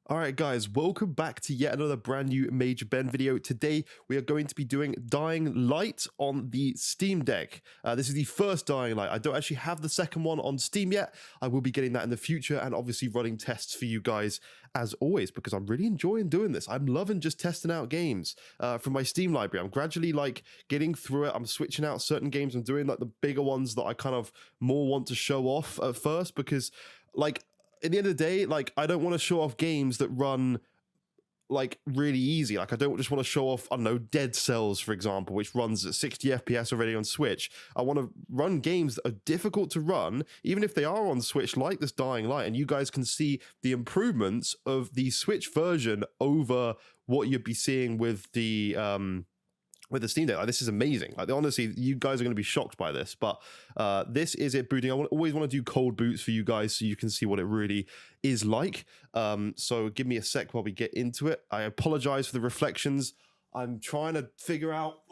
All right, guys, welcome back to yet another brand new Major Ben video. Today, we are going to be doing Dying Light on the Steam Deck. This is the first Dying Light. I don't actually have the second one on Steam yet. I will be getting that in the future and obviously running tests for you guys as always because I'm really enjoying doing this. I'm loving just testing out games from my Steam library. I'm gradually getting through it. I'm switching out certain games. I'm doing the bigger ones that I kind of more want to show off at first because at the end of the day, I don't want to show off games that run really easy. I don't just want to show off, I don't know, Dead Cells, for example, which runs at 60 FPS already on Switch. I want to run games that are difficult to run, even if they are on Switch, like this Dying Light, and you guys can see the improvements of the Switch version over what you'd be seeing with the Steam Deck. This is amazing. Honestly, you guys are going to be shocked by this, but this is it booting. Always want to do cold boots for you guys so you can see what it really is like. So give me a sec while we get into it. I apologize for the reflections. I'm trying to figure out,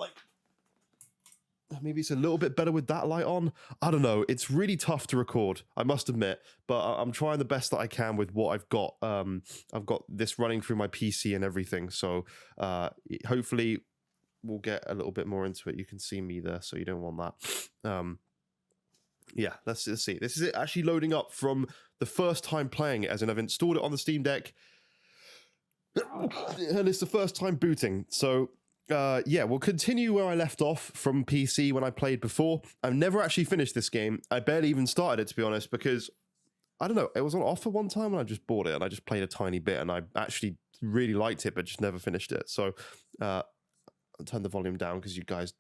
maybe it's a little bit better with that light on. I don't know. It's really tough to record, I must admit, but I'm trying the best that I can with what I've got. I've got this running through my PC and everything, so hopefully we'll get a little bit more into it. You can see me there, so you don't want that. Yeah, let's see. This is it actually loading up from the first time playing it, as in I've installed it on the Steam Deck, and it's the first time booting. So yeah, we'll continue where I left off from PC when I played before. I've never actually finished this game. I barely even started it, to be honest, because I don't know, it was on offer one time and I just bought it and I just played a tiny bit and I actually really liked it, but just never finished it. So I'll turn the volume down because you guys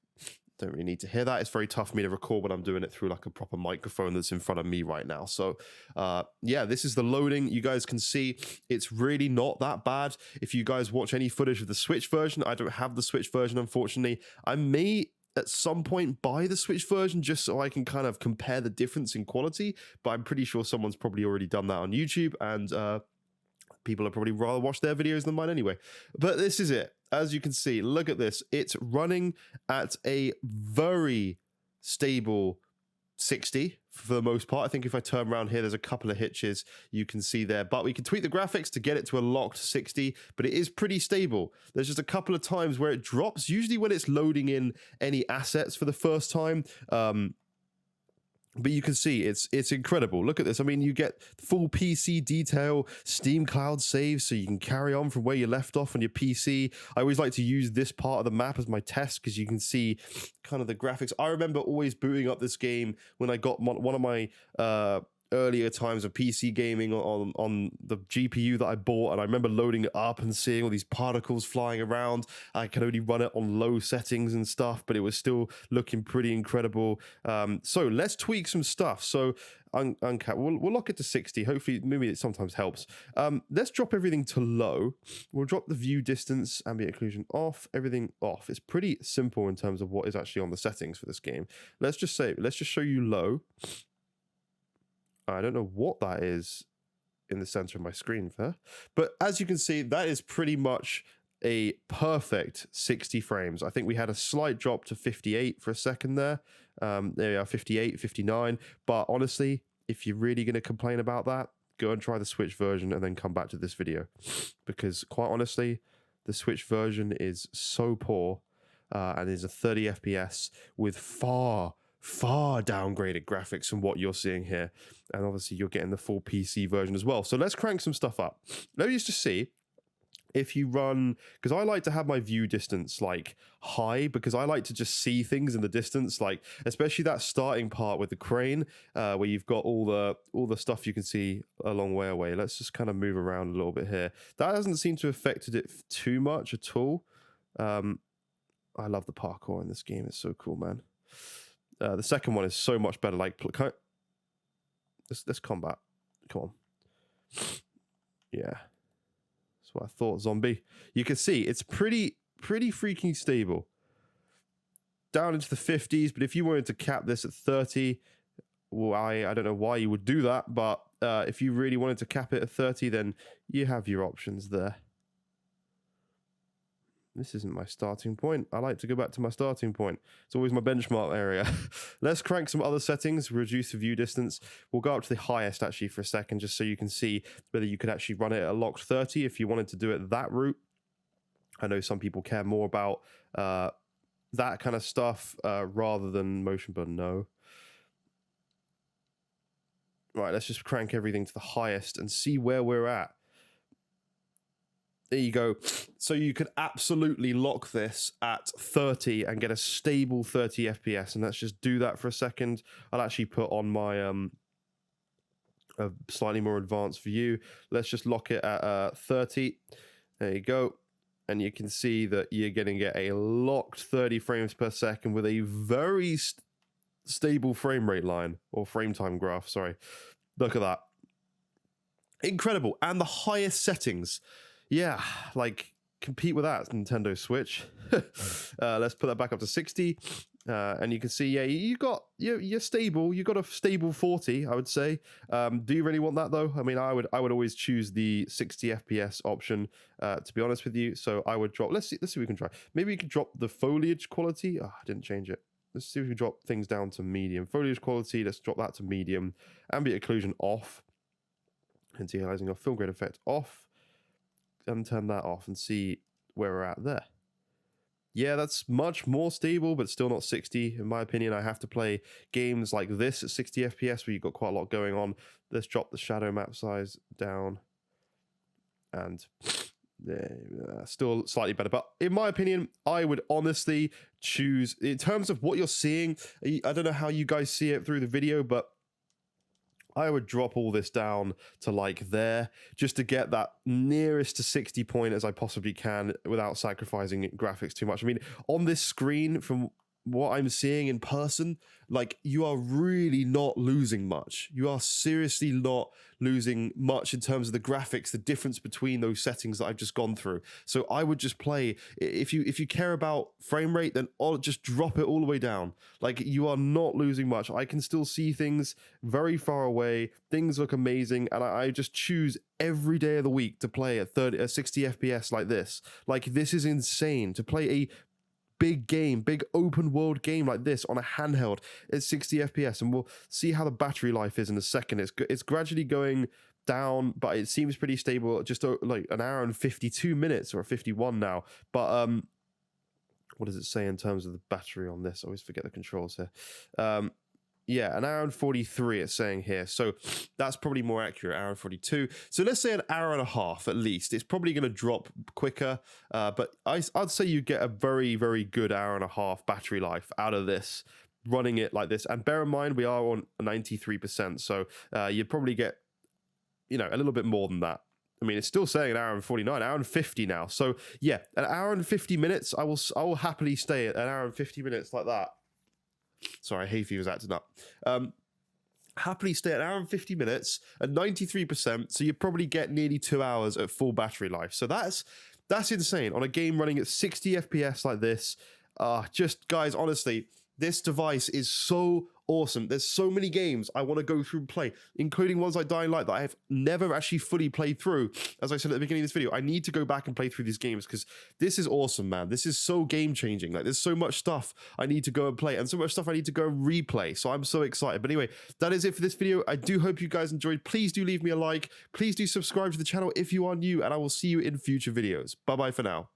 don't really need to hear that. It's very tough for me to record when I'm doing it through a proper microphone that's in front of me right now. So yeah, this is the loading. You guys can see it's really not that bad. If you guys watch any footage of the Switch version, I don't have the Switch version, unfortunately. I may at some point buy the Switch version just so I can kind of compare the difference in quality, but I'm pretty sure someone's probably already done that on YouTube, and people are probably rather watch their videos than mine anyway. But this is it. As you can see, look at this. It's running at a very stable 60 for the most part. I think if I turn around here, there's a couple of hitches you can see there, but we can tweak the graphics to get it to a locked 60, but it is pretty stable. There's just a couple of times where it drops, usually when it's loading in any assets for the first time. But you can see it's incredible. Look at this. I mean, you get full PC detail, Steam Cloud save, so you can carry on from where you left off on your PC. I always like to use this part of the map as my test because you can see kind of the graphics. I remember always booting up this game when I got one of my earlier times of PC gaming on the GPU that I bought, and I remember loading it up and seeing all these particles flying around. I can only run it on low settings and stuff, but it was still looking pretty incredible. So let's tweak some stuff. So uncat, we'll lock it to 60. Hopefully, maybe it sometimes helps. Let's drop everything to low. We'll drop the view distance, ambient occlusion off, everything off. It's pretty simple in terms of what is actually on the settings for this game. Let's just show you low. I don't know what that is in the center of my screen there, but as you can see, that is pretty much a perfect 60 frames. I think we had a slight drop to 58 for a second there. There we are, 58, 59. But honestly, if you're really going to complain about that, go and try the Switch version and then come back to this video, because quite honestly, the Switch version is so poor and is a 30 FPS with far downgraded graphics from what you're seeing here, and obviously you're getting the full PC version as well. So let's crank some stuff up. Let me just see if you run, because I like to have my view distance high, because I like to just see things in the distance, especially that starting part with the crane where you've got all the stuff you can see a long way away. Let's just kind of move around a little bit here. That hasn't seemed to have affected it too much at all. I love the parkour in this game. It's so cool, man. The second one is so much better. Let's combat. Come on. Yeah. That's what I thought, zombie. You can see it's pretty freaking stable. Down into the 50s, but if you wanted to cap this at 30, well, I don't know why you would do that, but if you really wanted to cap it at 30, then you have your options there. This isn't my starting point. I like to go back to my starting point. It's always my benchmark area. Let's crank some other settings, reduce the view distance. We'll go up to the highest actually for a second, just so you can see whether you could actually run it at a locked 30 if you wanted to do it that route. I know some people care more about that kind of stuff rather than motion, but no. Right, let's just crank everything to the highest and see where we're at. There you go. So you could absolutely lock this at 30 and get a stable 30 FPS. And let's just do that for a second. I'll actually put on my a slightly more advanced view. Let's just lock it at 30. There you go. And you can see that you're going to get a locked 30 frames per second with a very stable frame rate line, or frame time graph, sorry. Look at that. Incredible. And the highest settings. Yeah, like, compete with that, Nintendo Switch. Let's put that back up to 60. And you can see, yeah, you're stable. You got a stable 40, I would say. Do you really want that though? I mean, I would always choose the 60 FPS option, to be honest with you. So I would drop. Let's see if we can try. Maybe we can drop the foliage quality. Oh, I didn't change it. Let's see if we can drop things down to medium. Foliage quality, let's drop that to medium. Ambient occlusion off. Anti-aliasing off. Film grain effect off. And turn that off and see where we're at there. Yeah, that's much more stable, but still not 60. In my opinion, I have to play games like this at 60 FPS where you've got quite a lot going on. Let's drop the shadow map size down. And still slightly better. But in my opinion, I would honestly choose, in terms of what you're seeing, I don't know how you guys see it through the video, but I would drop all this down to like there, just to get that nearest to 60 point as I possibly can without sacrificing graphics too much. I mean, on this screen, from what I'm seeing in person, like, you are really not losing much. You are seriously not losing much in terms of the graphics, the difference between those settings that I've just gone through. So I would just play, if you care about frame rate, then I'll just drop it all the way down. Like, you are not losing much. I can still see things very far away. Things look amazing, and I just choose every day of the week to play at 60 FPS like this. Like, this is insane to play a big game, big open world game like this on a handheld at 60 FPS, and we'll see how the battery life is in a second. It's gradually going down, but it seems pretty stable. Just like an hour and 52 minutes or 51 now. But what does it say in terms of the battery on this? I always forget the controls here. Yeah, an hour and 43 it's saying here. So that's probably more accurate, hour and 42. So let's say an hour and a half at least. It's probably going to drop quicker, but I'd say you get a very, very good hour and a half battery life out of this, running it like this. And bear in mind, we are on 93%, so you'd probably get, a little bit more than that. I mean, it's still saying an hour and 49, hour and 50 now. So yeah, an hour and 50 minutes, I will happily stay at an hour and 50 minutes like that. Sorry, hay fever's acting up. Happily stay at an hour and 50 minutes at 93%, so you probably get nearly 2 hours at full battery life. So that's insane on a game running at 60 FPS like this. Just, guys, honestly, this device is so awesome. There's so many games I want to go through and play, including ones like Dying Light that I have never actually fully played through. As I said at the beginning of this video, I need to go back and play through these games because this is awesome, man. This is so game-changing. Like, there's so much stuff I need to go and play and so much stuff I need to go and replay. So I'm so excited. But anyway, that is it for this video. I do hope you guys enjoyed. Please do leave me a like. Please do subscribe to the channel if you are new, and I will see you in future videos. Bye-bye for now.